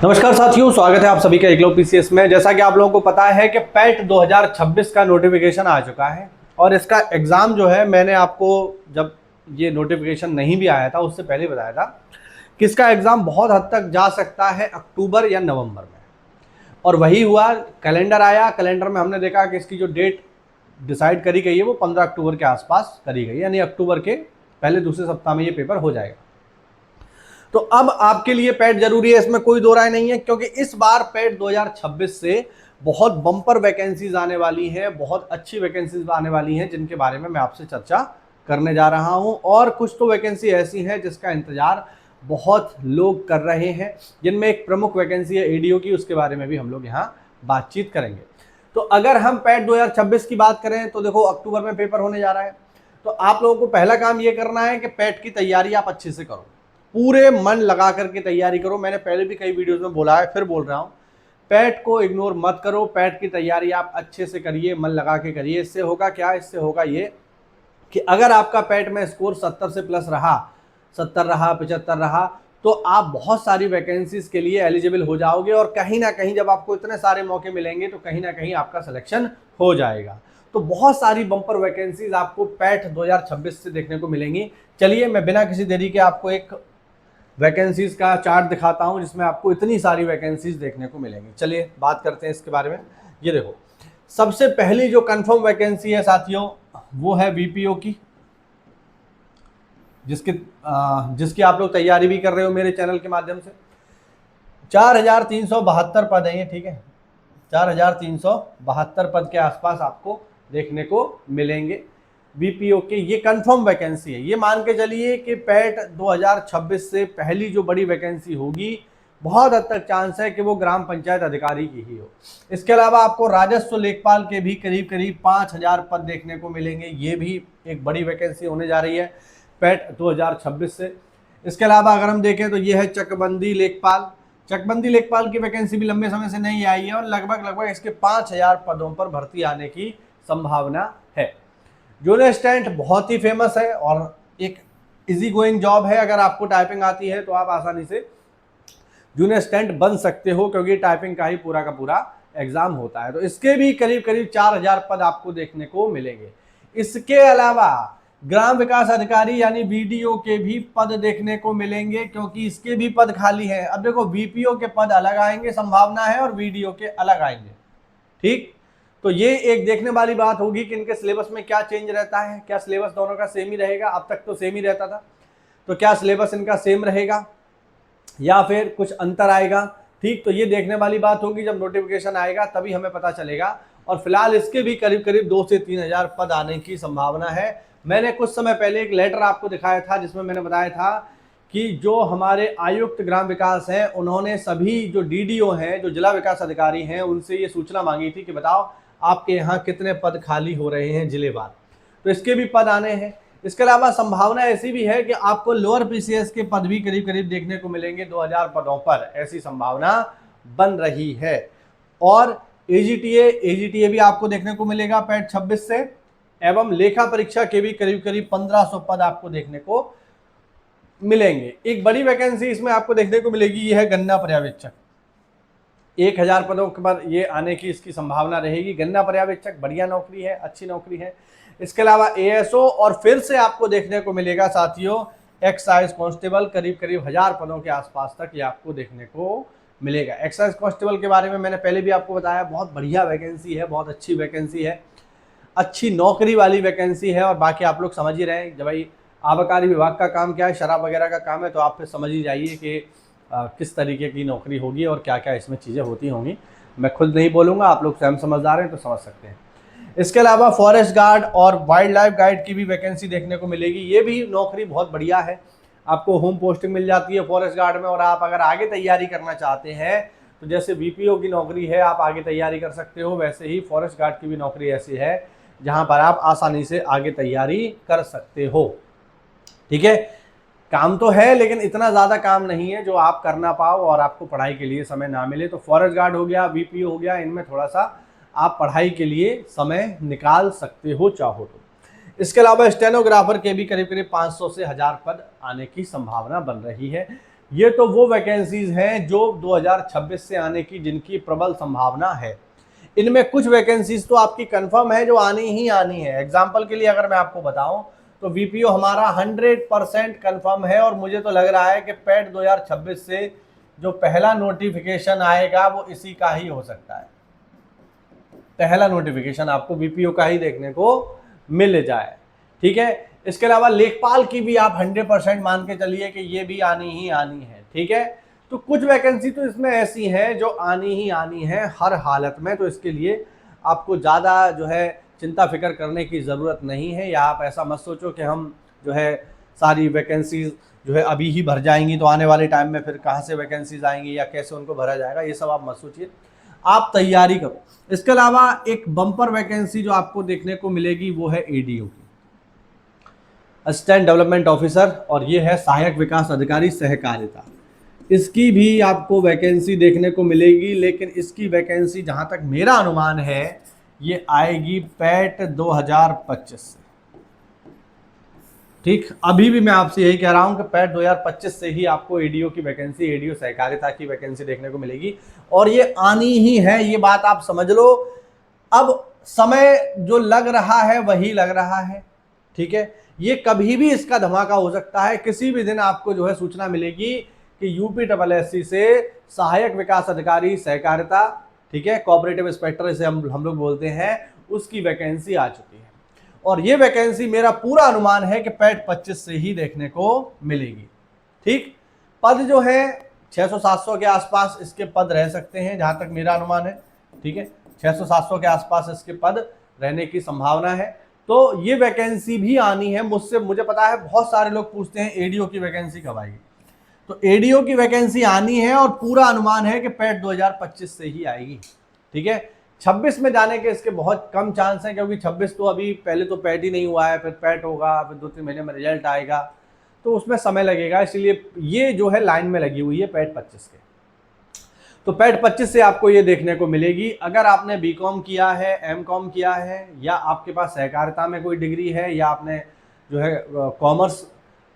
नमस्कार साथियों, स्वागत है आप सभी का एकलव्य पीसीएस में। जैसा कि आप लोगों को पता है कि पैट 2026 का नोटिफिकेशन आ चुका है और इसका एग्ज़ाम जो है मैंने आपको जब ये नोटिफिकेशन नहीं भी आया था उससे पहले बताया था कि इसका एग्ज़ाम बहुत हद तक जा सकता है अक्टूबर या नवंबर में, और वही हुआ। कैलेंडर आया, कैलेंडर में हमने देखा कि इसकी जो डेट डिसाइड करी गई है वो 15 अक्टूबर के आसपास करी गई, यानी अक्टूबर के पहले दूसरे सप्ताह में ये पेपर हो जाएगा। तो अब आपके लिए पैट जरूरी है, इसमें कोई दो राय नहीं है, क्योंकि इस बार पैट 2026 से बहुत बम्पर वैकेंसीज आने वाली हैं, बहुत अच्छी वैकेंसीज आने वाली हैं, जिनके बारे में मैं आपसे चर्चा करने जा रहा हूं। और कुछ तो वैकेंसी ऐसी हैं जिसका इंतजार बहुत लोग कर रहे हैं, जिनमें एक प्रमुख वैकेंसी है एडीओ की, उसके बारे में भी हम लोग यहाँ बातचीत करेंगे। तो अगर हम पैट 2026 की बात करें तो देखो, अक्टूबर में पेपर होने जा रहा है, तो आप लोगों को पहला काम ये करना है कि पैट की तैयारी आप अच्छे से करो, पूरे मन लगा करके तैयारी करो। मैंने पहले भी कई वीडियोस में बोला है, फिर बोल रहा हूँ, पैट को इग्नोर मत करो। पैट की तैयारी आप अच्छे से करिए, मन लगा के करिए। इससे होगा क्या, इससे होगा ये कि अगर आपका पैट में स्कोर 70 से प्लस रहा, 70 रहा, 75 रहा, तो आप बहुत सारी वैकेंसीज के लिए एलिजिबल हो जाओगे, और कहीं ना कहीं जब आपको इतने सारे मौके मिलेंगे तो कहीं ना कहीं आपका सिलेक्शन हो जाएगा। तो बहुत सारी बम्पर वैकेंसीज आपको पैट 2026 से देखने को मिलेंगी। चलिए मैं बिना किसी देरी के आपको एक वैकेंसीज का चार्ट दिखाता हूं जिसमें आपको इतनी सारी वैकेंसीज देखने को मिलेंगी। चलिए बात करते हैं इसके बारे में। ये देखो, सबसे पहली जो कंफर्म वैकेंसी है साथियों वो है बीपीओ की, जिसकी आप लोग तैयारी भी कर रहे हो मेरे चैनल के माध्यम से। 4372 पद हैं ये, ठीक है, 4372 पद के आसपास आपको देखने को मिलेंगे बीपीओ के। ये कंफर्म वैकेंसी है। ये मान के चलिए कि पैट 2026 से पहली जो बड़ी वैकेंसी होगी, बहुत हद तक चांस है कि वो ग्राम पंचायत अधिकारी की ही हो। इसके अलावा आपको राजस्व लेखपाल के भी करीब करीब 5000 पद देखने को मिलेंगे। ये भी एक बड़ी वैकेंसी होने जा रही है पैट 2026 से। इसके अलावा अगर हम देखें तो ये है चकबंदी लेखपाल। चकबंदी लेखपाल की वैकेंसी भी लंबे समय से नहीं आई है, और लगभग इसके 5000 पदों पर भर्ती आने की संभावना है। जूनियर असिस्टेंट बहुत ही फेमस है और एक इजी गोइंग जॉब है। अगर आपको टाइपिंग आती है तो आप आसानी से जूनियर असिस्टेंट बन सकते हो, क्योंकि टाइपिंग का ही पूरा का पूरा एग्जाम होता है। तो इसके भी करीब करीब 4000 पद आपको देखने को मिलेंगे। इसके अलावा ग्राम विकास अधिकारी यानी बीडीओ के भी पद देखने को मिलेंगे, क्योंकि इसके भी पद खाली हैं। अब देखो, बीपीओ के पद अलग आएंगे संभावना है, और बीडीओ के अलग आएंगे, ठीक। तो ये एक देखने वाली बात होगी कि इनके सिलेबस में क्या चेंज रहता है। क्या सिलेबस दोनों का सेम ही रहेगा? अब तक तो सेम ही रहता था, तो क्या सिलेबस इनका सेम रहेगा या फिर कुछ अंतर आएगा, ठीक। तो ये देखने वाली बात होगी, जब नोटिफिकेशन आएगा तभी हमें पता चलेगा। और फिलहाल इसके भी करीब करीब 2 से 3000 पद आने की संभावना है। मैंने कुछ समय पहले एक लेटर आपको दिखाया था जिसमें मैंने बताया था कि जो हमारे आयुक्त ग्राम विकास हैं, उन्होंने सभी जो डीडीओ हैं, जो जिला विकास अधिकारी हैं, उनसे ये सूचना मांगी थी कि बताओ आपके यहाँ कितने पद खाली हो रहे हैं जिलेवार। तो इसके भी पद आने हैं। इसके अलावा संभावना ऐसी भी है कि आपको लोअर पीसीएस के पद भी करीब करीब देखने को मिलेंगे 2000 पदों पर, ऐसी संभावना बन रही है। और एजीटीए भी आपको देखने को मिलेगा पैट 26 से, एवं लेखा परीक्षा के भी करीब करीब 1500 पद आपको देखने को मिलेंगे। एक बड़ी वैकेंसी इसमें आपको देखने को मिलेगी, ये है गन्ना पर्यवेक्षक। 1000 पदों पर ये आने की इसकी संभावना रहेगी। गन्ना पर्यवेक्षक बढ़िया नौकरी है, अच्छी नौकरी है। इसके अलावा एएसओ, और फिर से आपको देखने को मिलेगा साथियों एक्साइज कांस्टेबल, करीब करीब 1000 पदों के आसपास तक ये आपको देखने को मिलेगा। एक्साइज कांस्टेबल के बारे में मैंने पहले भी आपको बताया, बहुत बढ़िया वैकेंसी है, बहुत अच्छी वैकेंसी है, अच्छी नौकरी वाली वैकेंसी है। और बाकी आप लोग समझ ही रहे हैं, जब भाई आबकारी विभाग का काम क्या है, शराब वगैरह का काम है, तो आप फिर समझ ही जाइए कि किस तरीके की नौकरी होगी और क्या क्या इसमें चीज़ें होती होंगी। मैं खुद नहीं बोलूँगा, आप लोग स्वयं समझदार हैं तो समझ सकते हैं। इसके अलावा फॉरेस्ट गार्ड और वाइल्ड लाइफ गाइड की भी वैकेंसी देखने को मिलेगी। ये भी नौकरी बहुत बढ़िया है, आपको होम पोस्टिंग मिल जाती है फॉरेस्ट गार्ड में। और आप अगर आगे तैयारी करना चाहते हैं तो जैसे बीपीओ की नौकरी है, आप आगे तैयारी कर सकते हो, वैसे ही फॉरेस्ट गार्ड की भी नौकरी ऐसी है जहाँ पर आप आसानी से आगे तैयारी कर सकते हो, ठीक है। काम तो है, लेकिन इतना ज़्यादा काम नहीं है जो आप कर ना पाओ और आपको पढ़ाई के लिए समय ना मिले। तो फॉरेस्ट गार्ड हो गया, बीपीओ हो गया, इनमें थोड़ा सा आप पढ़ाई के लिए समय निकाल सकते हो चाहो तो। इसके अलावा स्टेनोग्राफर के भी करीब करीब 500 से 1000 पद आने की संभावना बन रही है। ये तो वो वैकेंसीज हैं जो 2026 से आने की, जिनकी प्रबल संभावना है। इनमें कुछ वैकेंसीज तो आपकी कंफर्म है जो आनी ही आनी है। एग्जाम्पल के लिए अगर मैं आपको बताऊं तो वीपीओ हमारा 100% कंफर्म है, और मुझे तो लग रहा है कि पैट 2026 से जो पहला नोटिफिकेशन आएगा वो इसी का ही हो सकता है। पहला नोटिफिकेशन आपको वीपीओ का ही देखने को मिल जाए। ठीक है, इसके अलावा लेखपाल की भी आप 100% मान के चलिए कि ये भी आनी ही आनी है। ठीक है, तो कुछ वैकेंसी तो इसमें ऐसी हैं जो आनी ही आनी है हर हालत में, तो इसके लिए आपको ज़्यादा जो है चिंता फिक्र करने की ज़रूरत नहीं है। या आप ऐसा मत सोचो कि हम जो है सारी वैकेंसीज जो है अभी ही भर जाएंगी तो आने वाले टाइम में फिर कहाँ से वैकेंसीज आएंगी या कैसे उनको भरा जाएगा, ये सब आप मत सोचिए, आप तैयारी करो। इसके अलावा एक बम्पर वैकेंसी जो आपको देखने को मिलेगी वो है एडीओ की, असिस्टेंट डेवलपमेंट ऑफिसर, और ये है सहायक विकास अधिकारी सहकारिता। इसकी भी आपको वैकेंसी देखने को मिलेगी, लेकिन इसकी वैकेंसी जहाँ तक मेरा अनुमान है ये आएगी पैट 2025 से। ठीक, अभी भी मैं आपसे यही कह रहा हूँ कि पैट 2025 से ही आपको एडीओ की वैकेंसी, एडीओ सहकारिता की वैकेंसी देखने को मिलेगी, और ये आनी ही है, ये बात आप समझ लो। अब समय जो लग रहा है वही लग रहा है। ठीक है, ये कभी भी इसका धमाका हो सकता है, किसी भी दिन आपको जो है सूचना मिलेगी कि यूपीएससी से सहायक विकास अधिकारी सहकारिता, ठीक है, कोऑपरेटिव इंस्पेक्टर इसे हम लोग बोलते हैं, उसकी वैकेंसी आ चुकी है। और ये वैकेंसी मेरा पूरा अनुमान है कि पैट 25 से ही देखने को मिलेगी। ठीक, पद जो है 600-700 के आसपास इसके पद रह सकते हैं जहां तक मेरा अनुमान है। ठीक है, 600-700 के आसपास इसके पद रहने की संभावना है। तो ये वैकेंसी भी आनी है। मुझे पता है बहुत सारे लोग पूछते हैं एडीओ की वैकेंसी कब आएगी, तो एडीओ की वैकेंसी आनी है और पूरा अनुमान है कि पैट 2025 से ही आएगी। ठीक है, 26 में जाने के इसके बहुत कम चांस हैं, क्योंकि 26 तो अभी पहले तो पैट ही नहीं हुआ है, फिर पैट होगा, फिर 2-3 महीने में रिजल्ट आएगा, तो उसमें समय लगेगा। इसलिए ये जो है लाइन में लगी हुई है पैट 25 के। तो पैट 25 से आपको ये देखने को मिलेगी। अगर आपने बीकॉम किया है, एमकॉम किया है, या आपके पास सहकारिता में कोई डिग्री है, या आपने जो है कॉमर्स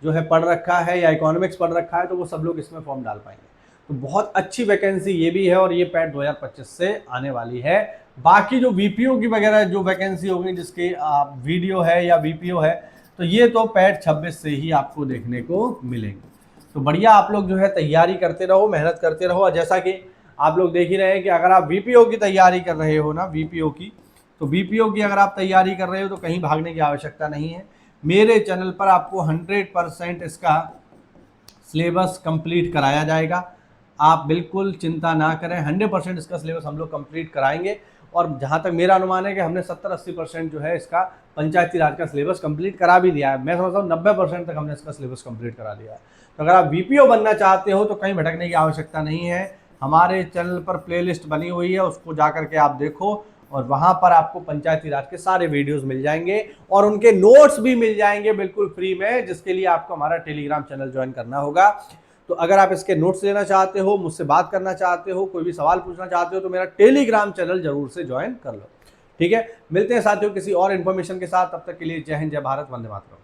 जो है पढ़ रखा है या इकोनॉमिक्स पढ़ रखा है, तो वो सब लोग इसमें फॉर्म डाल पाएंगे। तो बहुत अच्छी वैकेंसी ये भी है, और ये पैट 2025 से आने वाली है। बाकी जो वीपीओ की वगैरह जो वैकेंसी होगी जिसकी वीडियो है या वीपीओ है, तो ये तो पैट 26 से ही आपको देखने को मिलेंगे। तो बढ़िया, आप लोग जो है तैयारी करते रहो, मेहनत करते रहो। और जैसा कि आप लोग देख ही रहे हैं कि अगर आप वीपीओ की तैयारी कर रहे हो ना, वीपीओ की, तो वीपीओ की अगर आप तैयारी कर रहे हो तो कहीं भागने की आवश्यकता नहीं है। मेरे चैनल पर आपको 100% इसका सिलेबस कंप्लीट कराया जाएगा। आप बिल्कुल चिंता ना करें, 100% इसका सिलेबस हम लोग कंप्लीट कराएंगे। और जहाँ तक मेरा अनुमान है कि हमने 70-80% जो है इसका पंचायती राज का सिलेबस कंप्लीट करा भी दिया है। मैं समझता हूँ 90% तक हमने इसका सिलेबस कंप्लीट करा दिया है। तो अगर आप वीपीओ बनना चाहते हो तो कहीं भटकने की आवश्यकता नहीं है। हमारे चैनल पर प्लेलिस्ट बनी हुई है, उसको जा करके आप देखो, और वहाँ पर आपको पंचायती राज के सारे वीडियोस मिल जाएंगे और उनके नोट्स भी मिल जाएंगे बिल्कुल फ्री में, जिसके लिए आपको हमारा टेलीग्राम चैनल ज्वाइन करना होगा। तो अगर आप इसके नोट्स लेना चाहते हो, मुझसे बात करना चाहते हो, कोई भी सवाल पूछना चाहते हो, तो मेरा टेलीग्राम चैनल जरूर से ज्वाइन कर लो। ठीक है, मिलते हैं साथियों किसी और इन्फॉर्मेशन के साथ। तब तक के लिए जय हिंद, जय भारत, वंदे मातरम।